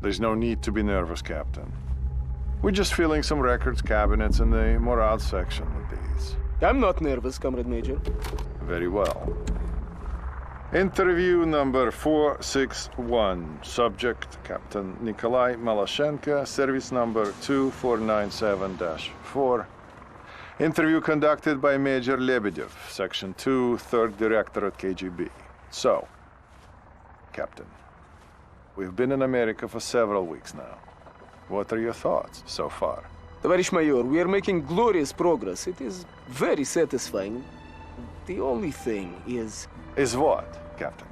There's no need to be nervous, Captain. We're just filling some records cabinets in the morale section with these. I'm not nervous, Comrade Major. Very well. Interview number 461. Subject, Captain Nikolai Malashenko, service number 2497-4. Interview conducted by Major Lebedev, Section 2, 3rd Directorate KGB. So, Captain, we've been in America for several weeks now. What are your thoughts so far? Tоварищ Майор, we are making glorious progress. It is very satisfying. The only thing is... Is what, Captain?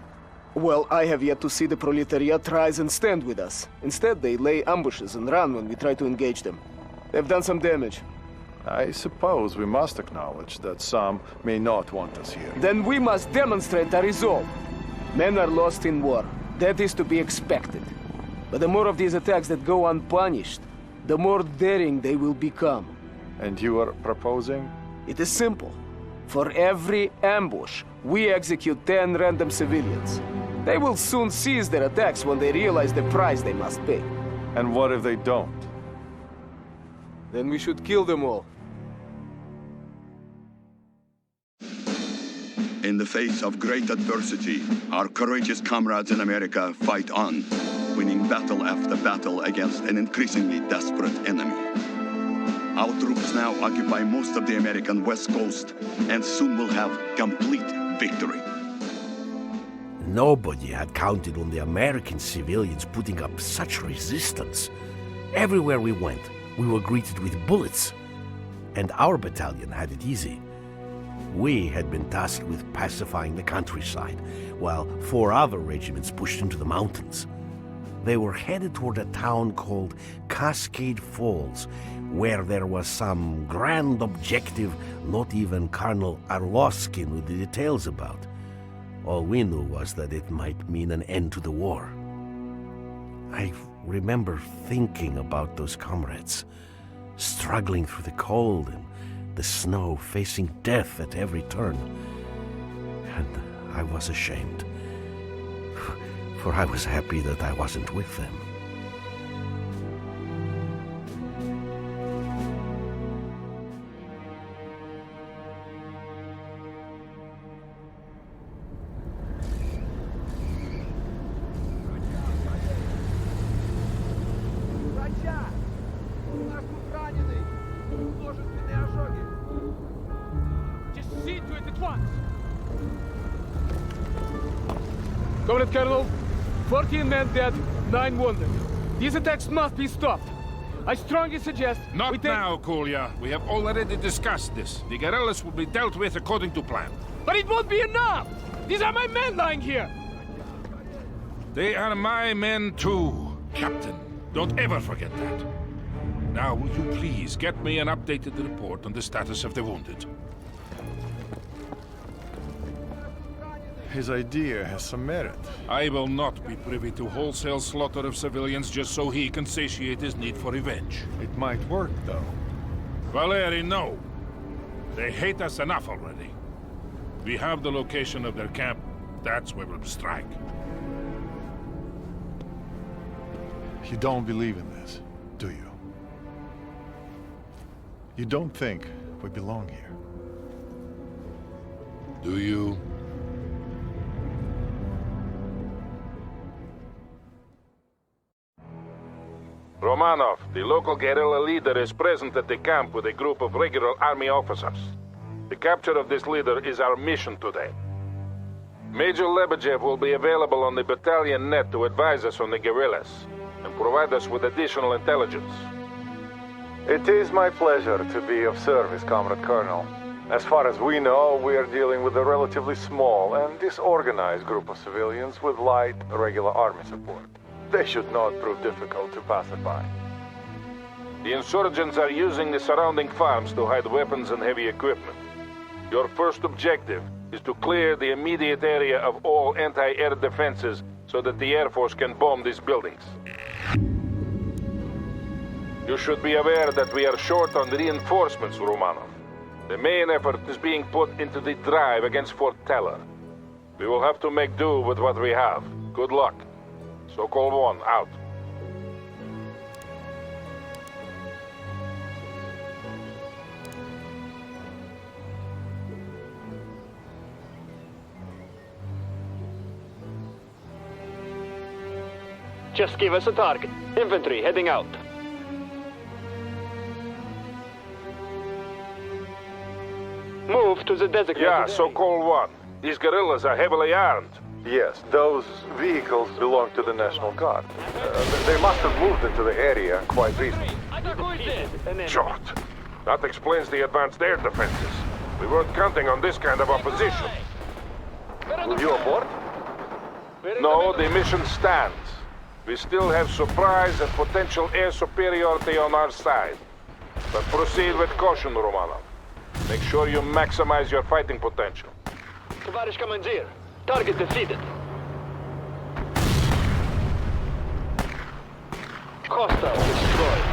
Well, I have yet to see the proletariat rise and stand with us. Instead, they lay ambushes and run when we try to engage them. They've done some damage. I suppose we must acknowledge that some may not want us here. Then we must demonstrate our resolve. Men are lost in war. That is to be expected. But the more of these attacks that go unpunished, the more daring they will become. And you are proposing? It is simple. For every ambush, we execute 10 random civilians. They will soon cease their attacks when they realize the price they must pay. And what if they don't? Then we should kill them all. In the face of great adversity, our courageous comrades in America fight on, winning battle after battle against an increasingly desperate enemy. Our troops now occupy most of the American West Coast, and soon will have complete victory. Nobody had counted on the American civilians putting up such resistance. Everywhere we went, we were greeted with bullets. And our battalion had it easy. We had been tasked with pacifying the countryside, while 4 other regiments pushed into the mountains. They were headed toward a town called Cascade Falls, where there was some grand objective not even Colonel Arlovsky knew the details about. All we knew was that it might mean an end to the war. I remember thinking about those comrades, struggling through the cold and the snow, facing death at every turn. And I was ashamed, for I was happy that I wasn't with them. Comrade Colonel, 14 men dead, 9 wounded. These attacks must be stopped. I strongly suggest Not now, Kolya. We have already discussed this. The guerrillas will be dealt with according to plan. But it won't be enough! These are my men lying here! They are my men too, Captain. Don't ever forget that. Now, will you please get me an updated report on the status of the wounded? His idea has some merit. I will not be privy to wholesale slaughter of civilians just so he can satiate his need for revenge. It might work, though. Valeri, no. They hate us enough already. We have the location of their camp. That's where we'll strike. You don't believe in this, do you? You don't think we belong here? Do you? Romanov, the local guerrilla leader, is present at the camp with a group of regular army officers. The capture of this leader is our mission today. Major Lebedev will be available on the battalion net to advise us on the guerrillas and provide us with additional intelligence. It is my pleasure to be of service, Comrade Colonel. As far as we know, we are dealing with a relatively small and disorganized group of civilians with light, regular army support. They should not prove difficult to pacify. The insurgents are using the surrounding farms to hide weapons and heavy equipment. Your first objective is to clear the immediate area of all anti-air defenses so that the Air Force can bomb these buildings. You should be aware that we are short on reinforcements, Romanov. The main effort is being put into the drive against Fort Teller. We will have to make do with what we have. Good luck. Sokol 1, out. Just give us a target. Infantry heading out. Move to the designated Yeah, area. so-called one. These guerrillas are heavily armed. Yes, those vehicles belong to the National Guard. They must have moved into the area quite recently. Short. That explains the advanced air defenses. We weren't counting on this kind of opposition. Will you abort? No, the mission stands. We still have surprise and potential air superiority on our side. But proceed with caution, Romanov. Make sure you maximize your fighting potential. Товарищ командир, target defeated. Hostile destroyed.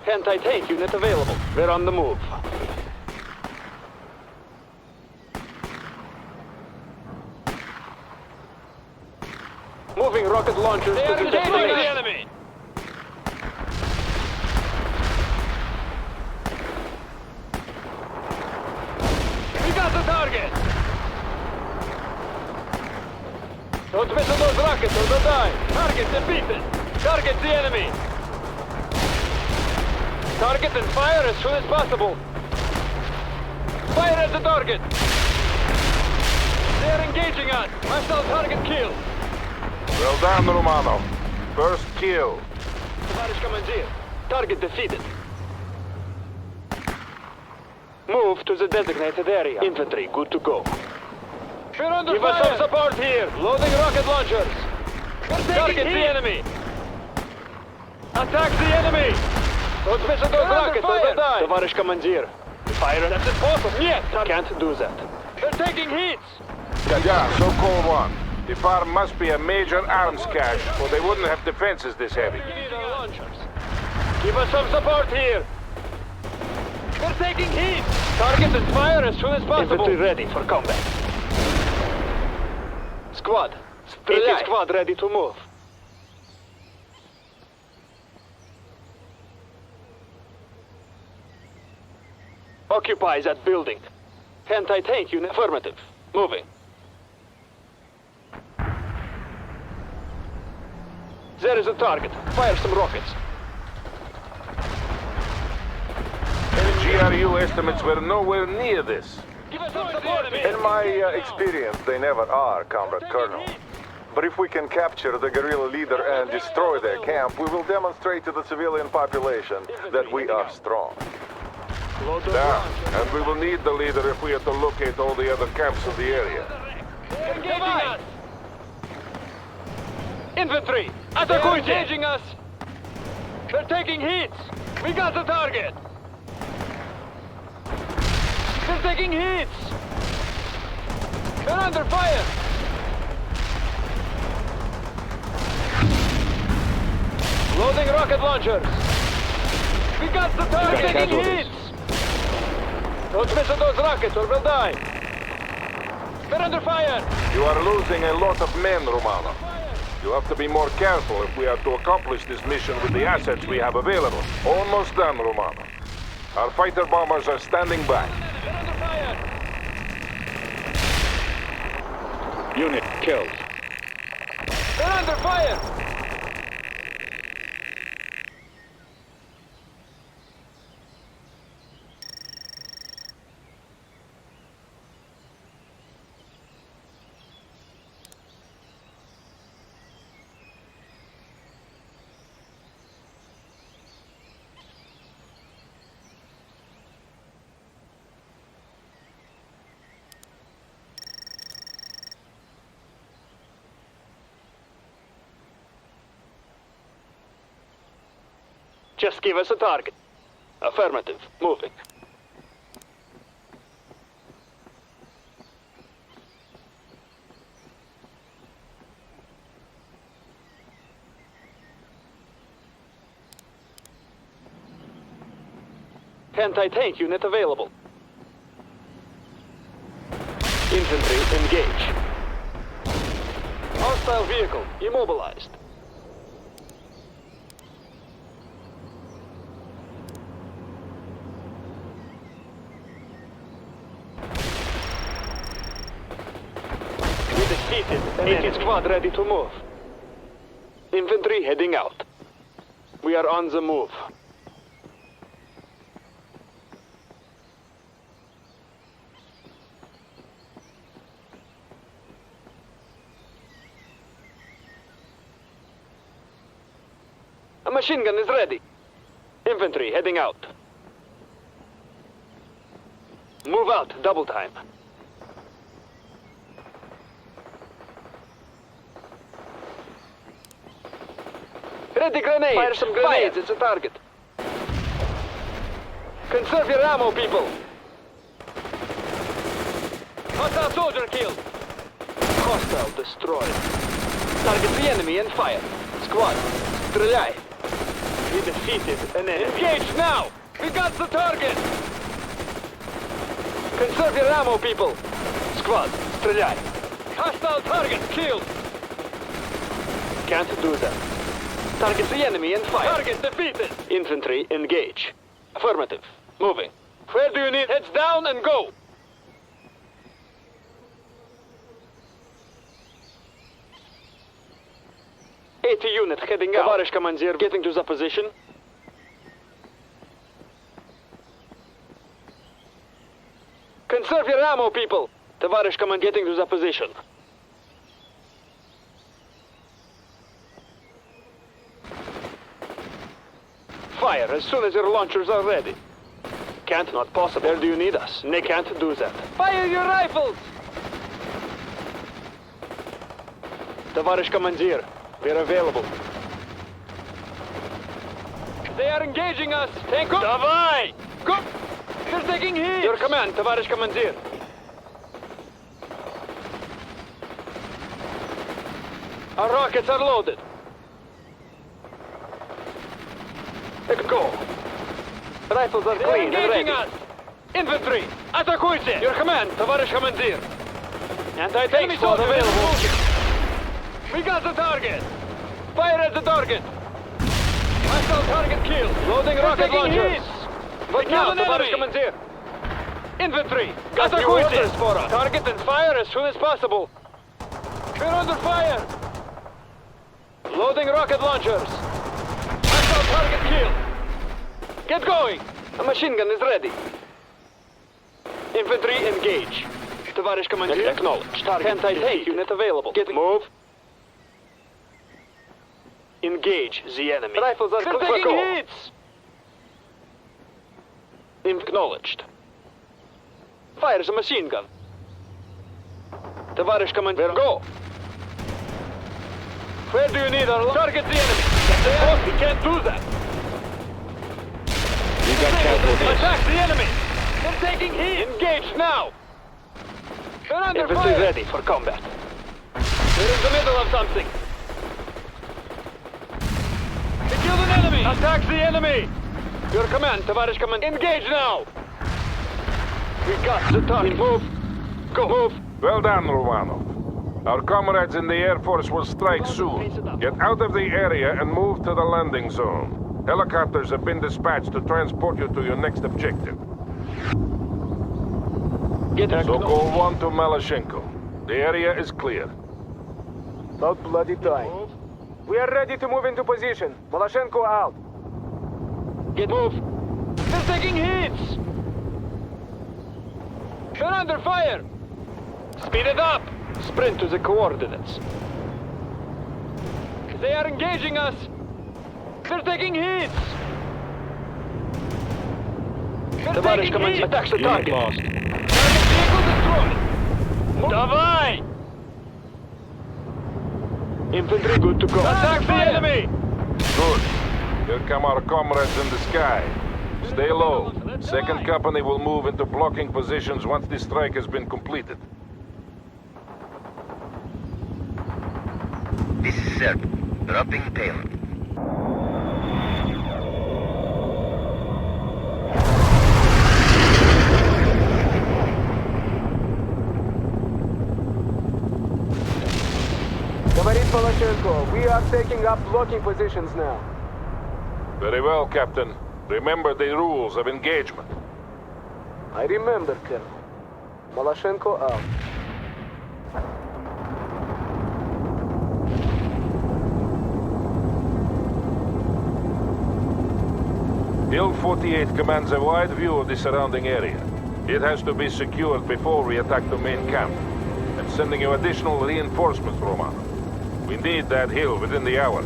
Anti-tank unit available. We're on the move. Moving rocket launchers to the destination. Enemy. We got the target. Don't miss those rockets or they'll die. Target defeated. Target the enemy. Target and fire as soon as possible. Fire at the target. They are engaging us. Hostile target killed. Well done, Romanov. First kill. Товарищ командир, target defeated. Move to the designated area. Infantry, good to go. Give us some support here. Loading rocket launchers. Target the enemy. Attack the enemy. Don't miss those rockets or they'll die. Товарищ командир, fire at the possible. Нет, can't do that. They're taking hits. Yeah, so-called one. The farm must be a major arms cache, or they wouldn't have defenses this heavy. We need our launchers. Give us some support here. They're taking heat. Target and fire as soon as possible. Infantry ready for combat. Squad. Streляй. Squad ready to move. Occupy that building. Anti-tank unit affirmative. Moving. There is a target. Fire some rockets. GRU estimates were nowhere near this. Give us some support. In my experience, they never are, Comrade Colonel. But if we can capture the guerrilla leader and destroy their camp, we will demonstrate to the civilian population that we are strong. Yeah, and we will need the leader if we are to locate all the other camps in the area. Engaging us! Infantry! They're engaging us! They're taking hits! We got the target! They're taking hits! They're under fire! Loading rocket launchers! We got the target! They're taking hits! Don't miss those rockets or we'll die! They're under fire! You are losing a lot of men, Romanov. You have to be more careful if we are to accomplish this mission with the assets we have available. Almost done, Romanov. Our fighter bombers are standing by. They're under fire! Unit killed. They're under fire! Just give us a target. Affirmative. Moving. Anti-tank unit available. Infantry engage. Hostile vehicle immobilized. 80 squad ready to move. Infantry heading out. We are on the move. A machine gun is ready. Infantry heading out. Move out, double time. Ready grenades! Fire some grenades, it's a target. Conserve your ammo, people! Hostile soldier killed! Hostile destroyed. Target the enemy and fire. Squad, стреляй! We defeated an enemy. Engage now! We got the target! Conserve your ammo, people! Squad, стреляй! Hostile target killed! Can't do that. Target the enemy and fire. Target defeated! Infantry, engage. Affirmative. Moving. Where do you need? Heads down and go! '80 unit heading out. Товарищ командир, getting to the position. Conserve your ammo, people! Товарищ командир, getting to the position. Fire as soon as your launchers are ready. Can't, not possible. Where do you need us? They can't do that. Fire your rifles! Товарищ командир, we're available. They are engaging us. Tank up! Давай! Go! They're taking hits! Your command, товарищ командир. Our rockets are loaded. Let's go. Rifles are clean and ready. Us. Infantry, атакуйте! Your command, товарищ командир. Anti-tank squad available. We got the target. Fire at the target. Hostile target killed. Loading rocket launchers. What now, товарищ командир? Infantry, атакуйте! Target and fire as soon as possible. We're under fire. Loading rocket launchers. Target killed. Get going. A machine gun is ready. Infantry engage. Товарищ командир. Acknowledged. Target anti-tank unit available. Get move. Engage the enemy. Rifles are taking hits. Acknowledged. Fires a machine gun. Товарищ командир. Go. Where do you need our target the enemy? We can't do that. You got casualties. Attack the enemy. They're taking heat. Engage now. They're under infantry fire. Ready for combat. We're in the middle of something. They killed an enemy. Attack the enemy. Your command, товарищ командир. Engage now. We got the target. Move. Go. Move. Well done, Romanov. Our comrades in the Air Force will strike soon. Get out of the area and move to the landing zone. Helicopters have been dispatched to transport you to your next objective. Sokol 1 to Malashenko. The area is clear. About bloody time. We are ready to move into position. Malashenko out. Get move. They're taking hits. They're under fire. Speed it up. Sprint to the coordinates. They are engaging us. They're taking hits. Товарищ командир, attacks the target. Target vehicle destroyed. Давай! Infantry good to go. Attack the enemy! Good. Here come our comrades in the sky. Stay low. Second company will move into blocking positions once the strike has been completed. This is Serb. Dropping payload. Говорит Malashenko, we are taking up blocking positions now. Very well, Captain. Remember the rules of engagement. I remember, Colonel. Malashenko out. Hill 48 commands a wide view of the surrounding area. It has to be secured before we attack the main camp. I'm sending you additional reinforcements, Romano. We need that hill within the hour.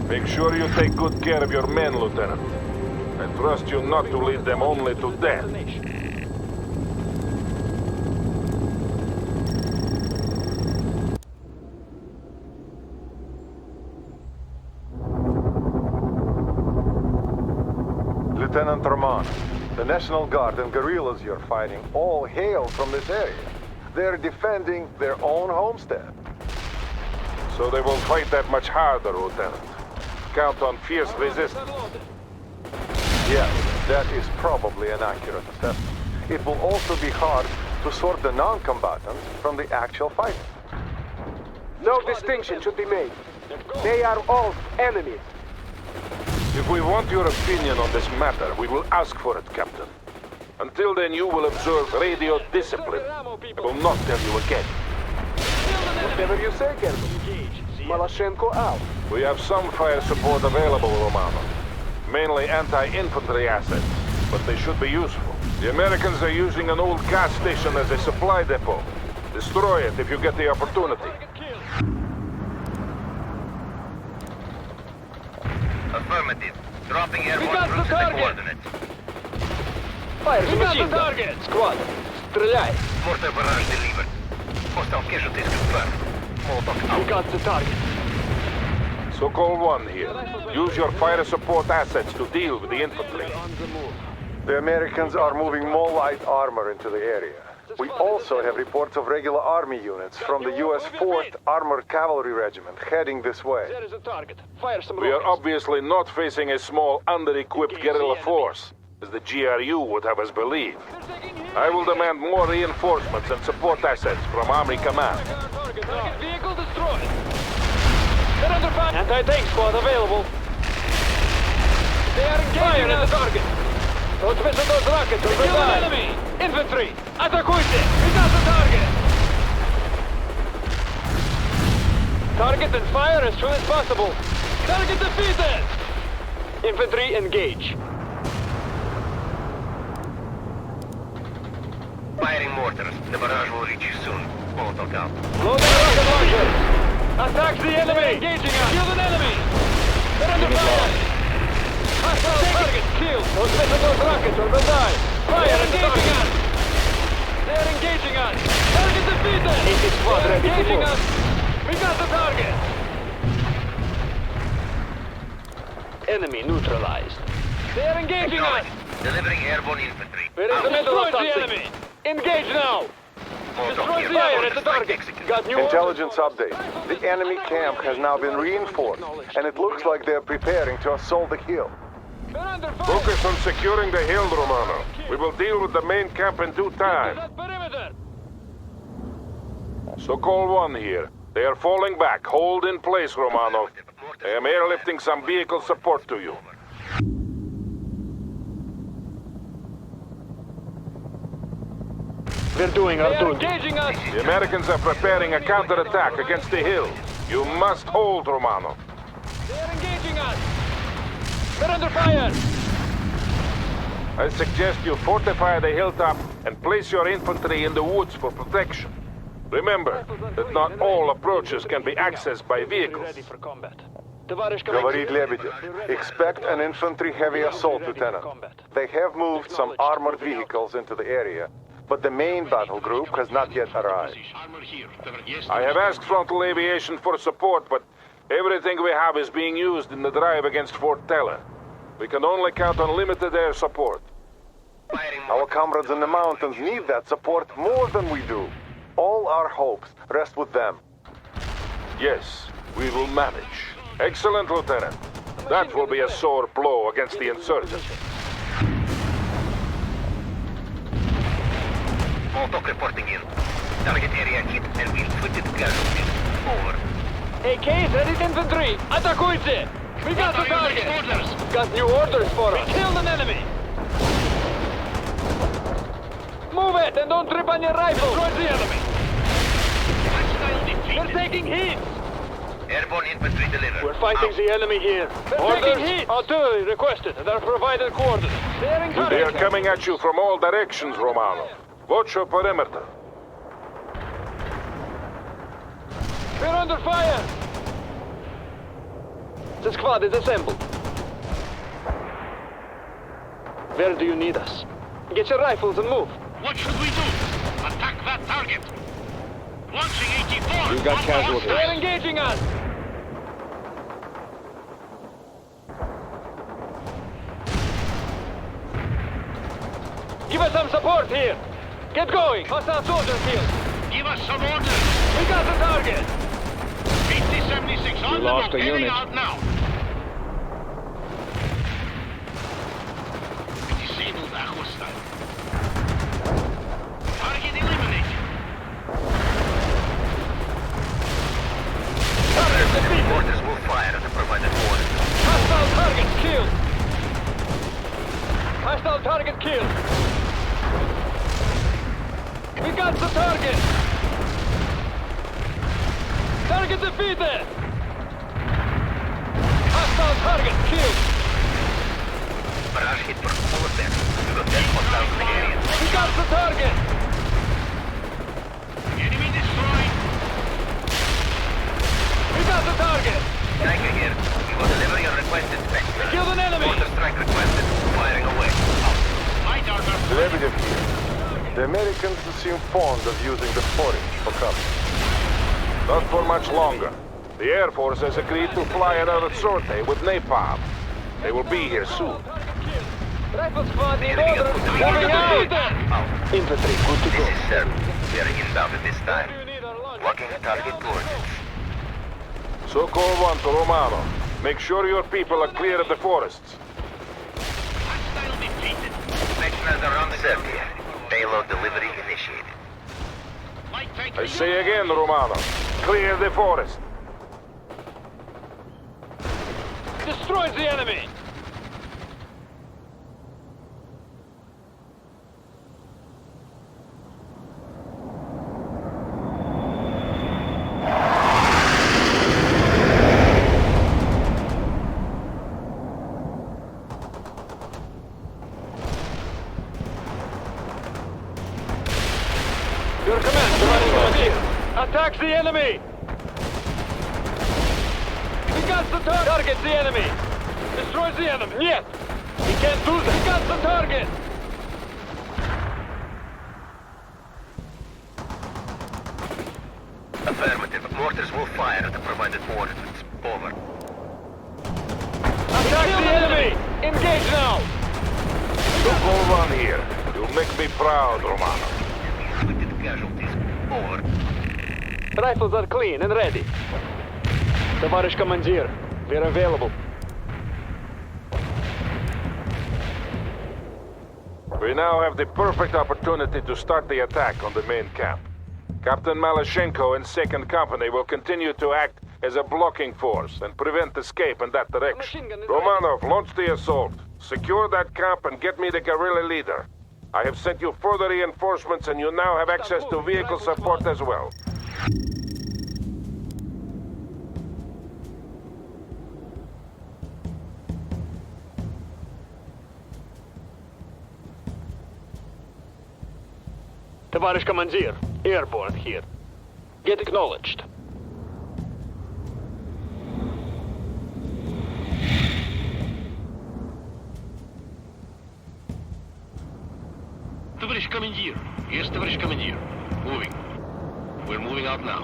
Make sure you take good care of your men, Lieutenant. I trust you not to lead them only to death. Lieutenant Romano, the National Guard and guerrillas you're fighting all hail from this area. They're defending their own homestead. So they will fight that much harder, Lieutenant. Count on fierce resistance. Yes, that is probably an accurate assessment. It will also be hard to sort the non-combatants from the actual fighting. No distinction should be made. They are all enemies. If we want your opinion on this matter, we will ask for it, Captain. Until then, you will observe radio discipline. I will not tell you again. Whatever you say, Colonel. Malashenko out. We have some fire support available, Romano. Mainly anti-infantry assets, but they should be useful. The Americans are using an old gas station as a supply depot. Destroy it if you get the opportunity. Affirmative. Dropping airborne troops at the coordinates. Fire we got the target! Squad, стреляй! Mortar barrage delivered. Hostile casualties confirmed. Molotov out. We got the target. Sokol 1 here. Use your fire support assets to deal with the infantry. The Americans are moving more light armor into the area. We also have reports of regular army units from the U.S. 4th Armored Cavalry Regiment heading this way. There is a target. Fire some We are rockets. obviously not facing a small, under-equipped guerrilla force, as the GRU would have us believe. I will demand more reinforcements and support assets from Army Command. Target vehicle destroyed. They're under fire. Anti-tank squad available. They are engaging at the target. Don't miss those rockets or we'll kill an enemy. Infantry, атакуйте! We got the target. Target and fire as soon as possible. Target defeated. Infantry engage. Firing mortars. The barrage will reach you soon. Molotov out. Loading rocket launchers. Attack the enemy. Engaging us. Kill an enemy. They're under fire. Hostile target killed. Don't miss those rockets or we'll die. Fire engaging us. They're engaging us. Target defeated. They're engaging us. We got the target. Enemy neutralized. They're engaging us. Delivering airborne infantry. We're in the middle of the enemy. Engage now. Destroy the fire at the target. Got new Intelligence update. The enemy camp has now been reinforced, and it looks like they're preparing to assault the hill. They're under fire. Focus on securing the hill, Romano. We will deal with the main camp in due time. That perimeter. Sokol 1 here. They are falling back. Hold in place, Romano. I am airlifting some vehicle support to you. They're doing our duty. Engaging us. The Americans are preparing a counterattack against the hill. You must hold, Romano. They're engaging us. They're under fire. I suggest you fortify the hilltop and place your infantry in the woods for protection. Remember that not all approaches can be accessed by vehicles. Ready for combat. Говорит Лебедев. Expect an infantry-heavy assault, Lieutenant. They have moved some armored vehicles into the area, but the main battle group has not yet arrived. I have asked Frontal Aviation for support, but everything we have is being used in the drive against Fort Teller. We can only count on limited air support. Our comrades in the mountains need that support more than we do. All our hopes rest with them. Yes, we will manage. Excellent, Lieutenant. That will be a sore blow against the insurgents. Molotov reporting in. Target area hit and inflicted casualties. Over. AKs, ready infantry. Атакуйте! We got the target. Got new orders for us. We killed an enemy. Move it and don't trip on your rifle. Destroy the enemy. We're taking heat! Airborne infantry delivered. We're fighting Out. the enemy here. Orders, artillery requested. They're provided coordinates. Clearing They are target. coming at you from all directions, Romano. Watch your perimeter. We're under fire! The squad is assembled. Where do you need us? Get your rifles and move. What should we do? Attack that target. Launching 84. We've got casualties. They're engaging us! Give us some support here! Get going! Hostile soldiers here! Give us some orders. We got the target! 5076 on the lost move. a Carrying unit. out now. Disabled a hostile. Target eliminated. Target defeated! Orders will fire at the provided orders. Hostile target killed! Hostile target killed! We got the target! Target defeated! Hostile target killed! Barrage hit for all of them. We got 10 hostiles in the area. We got the target! Enemy destroyed. We got the target! Tiger here. We will deliver your requested spec. Killed an enemy! Mortar strike requested. Firing away. Light armor. Lebedev here. The Americans seem fond of using the forest for cover. Not for much longer. The Air Force has agreed to fly another sortie with napalm. They will be here soon. Rifle squad in Enemy order! has put the Moving order out! out. Infantry, good to go. This is Serb. We are inbound at this time. Do you need our launch? Blocking the target coordinates. Sokol 1 to Romano. Make sure your people are clear of the forests. Hostile defeated. Sectionals are on the Serb here. Payload delivery initiated. I say again, Romano. Clear the forest. Destroys the enemy! Your command, attack the enemy! We got the target the enemy! Destroys the enemy! Нет! We can't do that! We got the target! Affirmative. Mortars will fire at the provided coordinates. Over. Attack the enemy! Engage now! Sokol 1 here. You'll make me proud, Romano. Inflicted casualties. Over. Rifles are clean and ready. Товарищ командир, we're available. We now have the perfect opportunity to start the attack on the main camp. Captain Malashenko and 2nd Company will continue to act as a blocking force and prevent escape in that direction. Machine gun is Romanov, launch the assault. Secure that camp and get me the guerrilla leader. I have sent you further reinforcements and you now have access to vehicle support as well. Товарищ командир, airborne here. Get acknowledged. Товарищ командир. Yes, товарищ командир. Moving. We're moving out now.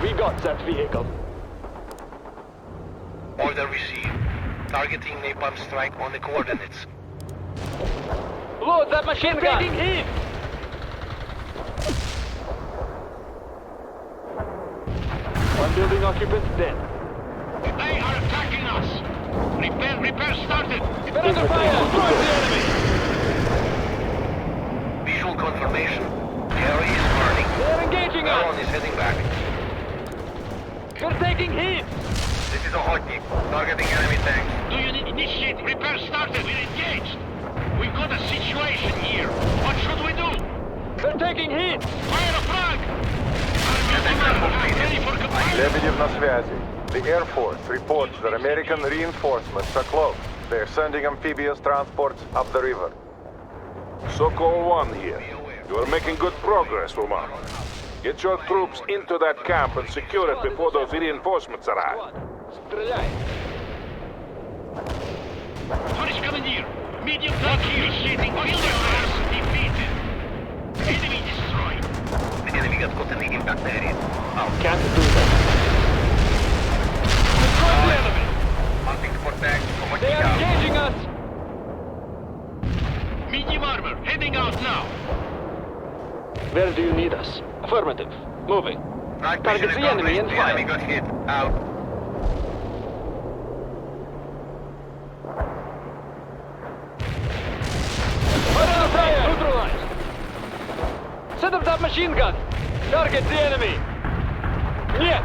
We got that vehicle. Order received. Targeting napalm strike on the coordinates. Load that machine gun! Taking heat! One building occupant dead. They are attacking us. Repair started. We're under fire! Destroy the enemy! Visual confirmation. Carry is burning. They're engaging Drone us! is heading back. We're taking heat! This is a Hotnik. Targeting enemy tanks. Do you initiate? Repair started. We're engaged. We've got a situation here. What should we do? They're taking heat! Fire a frag! Ready for command. Lebedev на связи. The Air Force reports that American reinforcements are close. They're sending amphibious transports up the river. Sokol 1 here. You are making good progress, Romano. Get your troops into that camp and secure it before those reinforcements arrive. Стреляй! Tоварищ командир! Medium tank here. Initiating field defeated. Enemy destroyed. The enemy got caught in the impact area. Out. Can't do that. Destroy the enemy! Hunting for tanks. They are engaging us! Medium armor. Heading out now. Where do you need us? Affirmative. Moving. Right Target position the enemy and accomplished. The fire. enemy got hit. Out. Fire! Fire! Neutralized! Set up that machine gun! Target the enemy! Нет!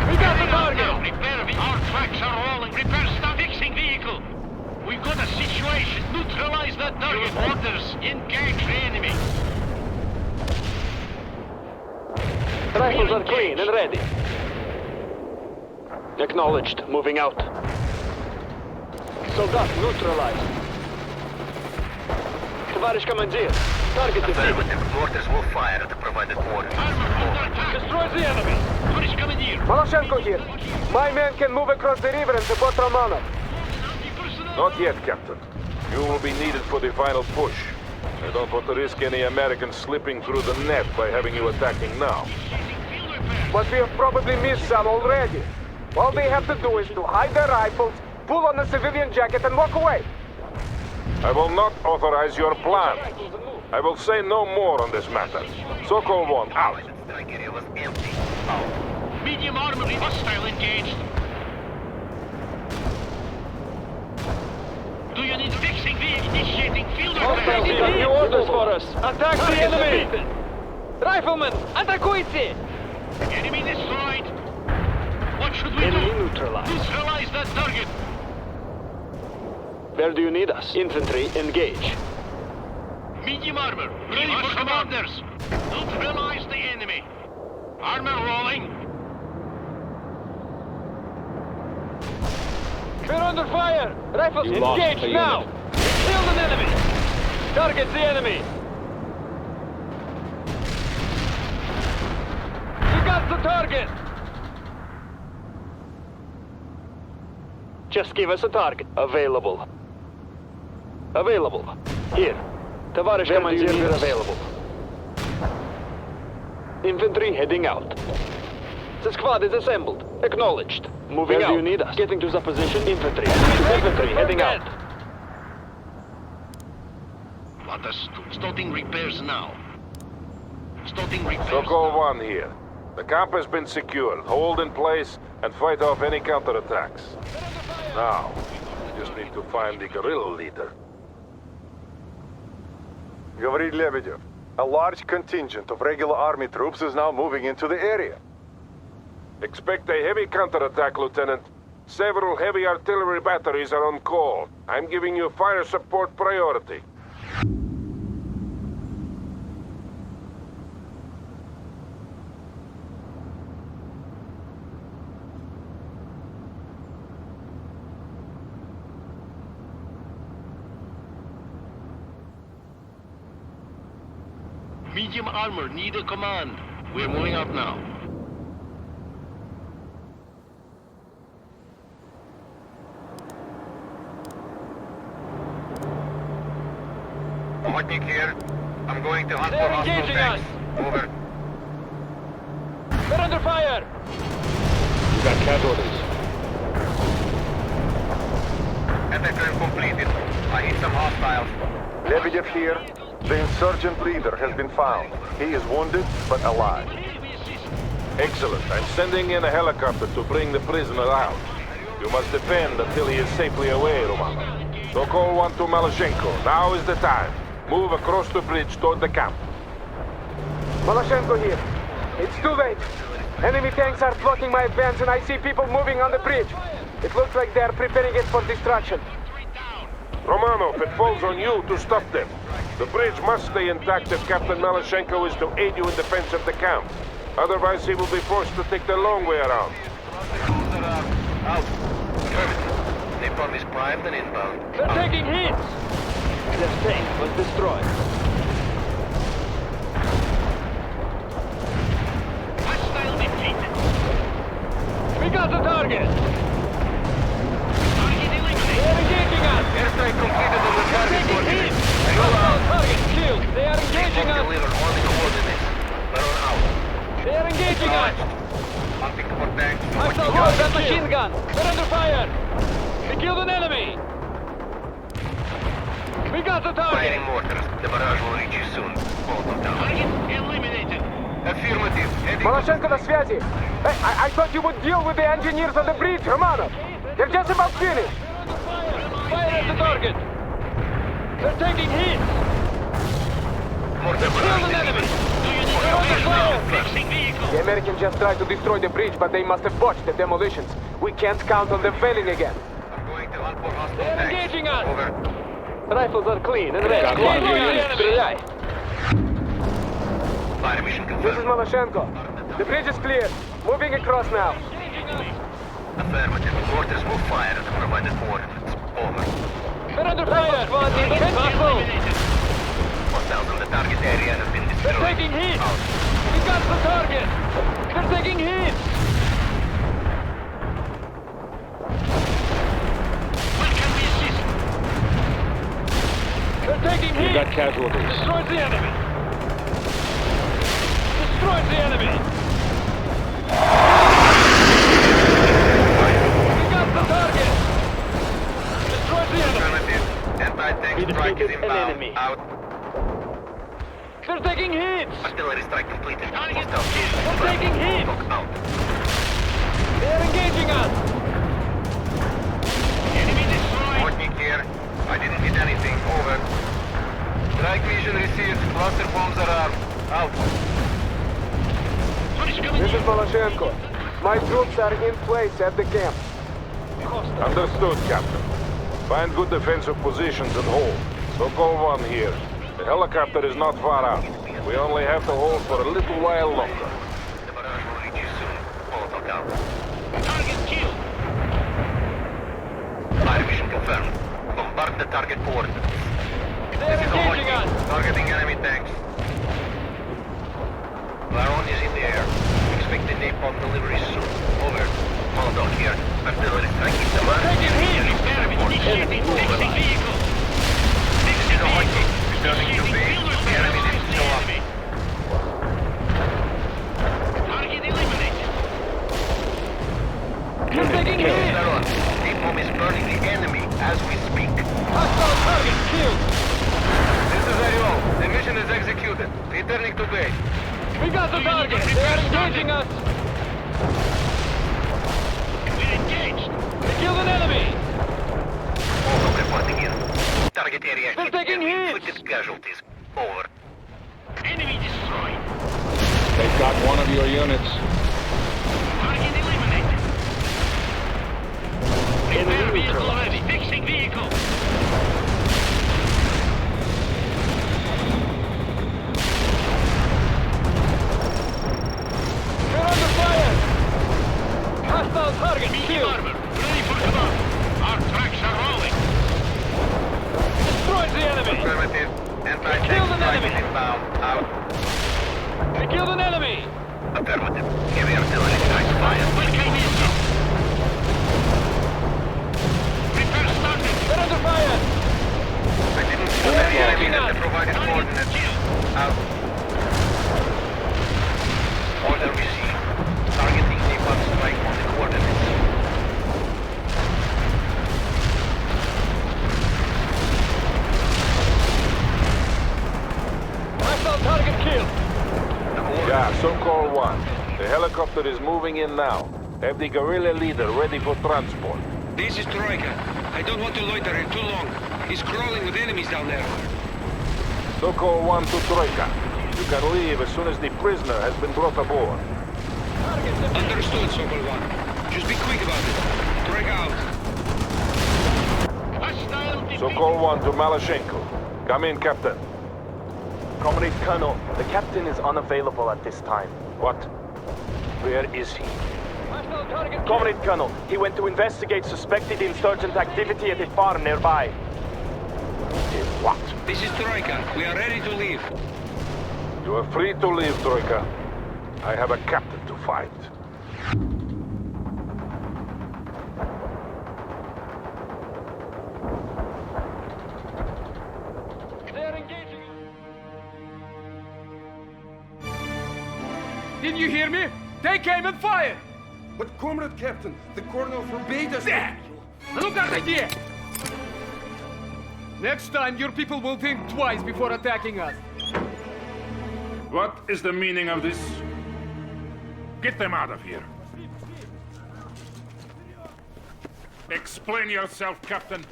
We got the target! Now. Repair. Our tracks are rolling. Repair stop. Fixing vehicle. We've got a situation. Neutralize that target. Orders. Engage the enemy. Rifles are clean and ready. Acknowledged. Moving out. Soldat neutralized. Товарищ командир, target defeated. Affirmative. Mortars will fire at the provided order. Armor under attack. Destroy the enemy. Tоварищ командир. Maloshenko here. My men can move across the river and support Romanov. Not yet, Captain. You will be needed for the final push. I don't want to risk any Americans slipping through the net by having you attacking now. But we have probably missed some already. All they have to do is to hide their rifles, pull on the civilian jacket and walk away. I will not authorize your plan. I will say no more on this matter. Sokol 1, out. Strike area was empty. Out. Medium armor. Hostile engaged. Do you need fixing vehicle? Initiating field Hostiles repair. have new orders for us. Attack the enemy! Riflemen, атакуйте! Enemy destroyed. What should we Enemy do? neutralized. Neutralize that target. Where do you need us? Infantry, engage. Medium armor. Ready for commanders. Neutralize the enemy. Armor rolling. We're under fire! Rifles engage now! Kill an enemy! Target the enemy! You got the target! Just give us a target. Available. Available. Here. Товарищ командир, we're available. Infantry heading out. The squad is assembled. Acknowledged. Moving out. Where do you need us? Getting to the position. Infantry. Infantry heading out. What us starting repairs now. Starting repairs. Sokol 1 here. The camp has been secured. Hold in place and fight off any counterattacks. Now, we just need to find the guerrilla leader. Говорит Lebedev. A large contingent of regular army troops is now moving into the area. Expect a heavy counterattack, Lieutenant. Several heavy artillery batteries are on call. I'm giving you fire support priority. Medium armor, need a command. We're moving out now. Hotnik here. I'm going to hunt They're for hostile engaging tanks. Over. We're under fire! You got casualties. Attack turn completed. I hit some hostiles. Lebedev here. The insurgent leader has been found. He is wounded, but alive. Excellent. I'm sending in a helicopter to bring the prisoner out. You must defend until he is safely away, Romano. Sokol 1 to Maloshenko. Now is the time. Move across the bridge toward the camp. Maloshenko here. It's too late. Enemy tanks are blocking my advance and I see people moving on the bridge. It looks like they're preparing it for destruction. Romanov, it falls on you to stop them. The bridge must stay intact if Captain Maloshenko is to aid you in defense of the camp. Otherwise, he will be forced to take the long way around. Out. Affirmative. Napalm is primed and inbound. They're taking hits! Their tank was destroyed. Hostile defeated. We got the target! Target eliminated. They're engaging us! Airstrike completed on the target Taking hits! coordinates. Hostile target killed! They are engaging us! Deliver all the coordinates. Baron out. They are engaging us! Hunting for tanks. Hostile target machine gun! They're under fire! We killed an enemy! We got the target! Firing mortars. The barrage will reach you soon. Hold them down. Target eliminated. Affirmative. Heading Maloshenko на связи. Hey, I thought you would deal with the engineers on the bridge, Romanov. They're just about finished. Fire at the target! They're taking hits! mortar Kill barrage an enemy! delivered. They're under fire! Fixing vehicle. The Americans just tried to destroy the bridge, but they must have botched the demolitions. We can't count on them failing again. I'm going to hunt for hostile They're tanks. engaging us. Over. Rifles are clean and ready. Стреляй! Fire mission This is confirmed. Maloshenko. The bridge is clear. Moving across now. Affirmative. Mortars will fire at the provided coordinates. Over. They're under fire! Squad needs control! Hostiles on the target area have been They're destroyed. taking hits! Out. We got the target! They're taking hits! Where can we assist? They're taking hits! got casualties. Destroy the enemy! Destroy the enemy! We got the target! Destroy the enemy! Affirmative. Anti-tank strike is inbound. Out. They're taking hits! Artillery strike completed. Target Hostile killed. killed. They're taking hits! Out. They're engaging us! Enemy destroyed. Mortnik here. I didn't hit anything. Over. Strike mission received. Cluster bombs are armed. Out. Turret coming This is in. Maloshenko. My troops are in place at the camp. Understood, Captain. Find good defensive positions and hold. Sokol 1 here. The helicopter is not far out. We only have to hold for a little while longer. The barrage will reach you soon. Hold them down. Target killed. Fire mission confirmed. Bombard the target coordinates. They're This is engaging Ohoki. us! Targeting enemy tanks. Baron is in the air. Expect the napalm delivery soon. Over. Molotov here. Artillery striking the man. Taking hits! Initiating fixing vehicle. This is Ohoki. Returning to base. The enemy didn't show up. Target eliminated. They're taking hits! Baron, napalm is burning the enemy as we speak. Hostile target killed! This is Ariel. The mission is executed. Returning to base. We got the target! They are engaging us! We're engaged. We killed an enemy! Also reporting in. Target area They're hit taking and hits. inflicted casualties. Over. Enemy destroyed. They've got one of your units. Target eliminated. Repair vehicle ready. Fixing vehicle. We're under fire! Hostile target Medium killed! armor. Ready for command. Our tracks are rolling. Destroy the enemy! Affirmative. Killed Anti-tank an strike enemy. is inbound. Out. We killed an enemy! Affirmative. Heavy artillery strike fire. Where can we assist? Repair started. We're under fire! I didn't shoot any enemy at the provided Target coordinates. killed. Out. Order received. Targeting napalm strike on the coordinates. Hostile target killed! Yeah, Sokol 1. The helicopter is moving in now. Have the guerrilla leader ready for transport. This is Troika. I don't want to loiter here too long. He's crawling with enemies down there. Sokol 1 to Troika. You can leave as soon as the prisoner has been brought aboard. Understood, Sobol 1. Just be quick about it. Drag out. Hostile defeated. Sokol 1 to Malashenko. Come in, Captain. Comrade Colonel, the captain is unavailable at this time. What? Where is he? Comrade Colonel, he went to investigate suspected insurgent activity at a farm nearby. Did what? This is Troika. We are ready to leave. You are free to leave, Troika. I have a captain to fight. They're engaging. Did you hear me? They came and fired! But Comrade Captain, the Colonel forbade us Damn you! Look at idea! Next time, your people will think twice before attacking us. What is the meaning of this? Get them out of here. Explain yourself, Captain.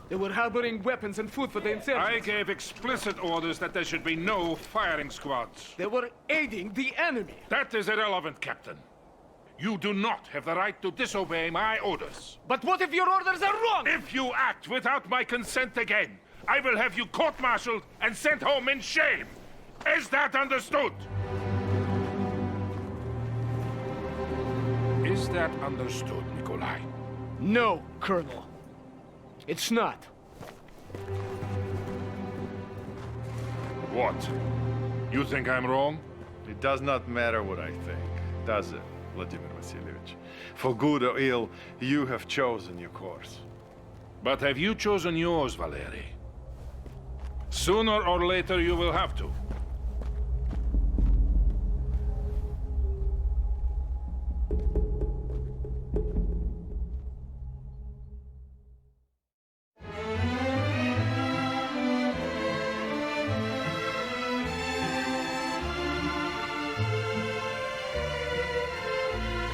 They were harboring weapons and food for the insurgents. I gave explicit orders that there should be no firing squads. They were aiding the enemy. That is irrelevant, Captain. You do not have the right to disobey my orders. But what if your orders are wrong? If you act without my consent again, I will have you court-martialed and sent home in shame. Is that understood? Is that understood, Nikolai? No, Colonel. It's not. What? You think I'm wrong? It does not matter what I think, does it, Vladimir Vasilievich? For good or ill, you have chosen your course. But have you chosen yours, Valery? Sooner or later you will have to.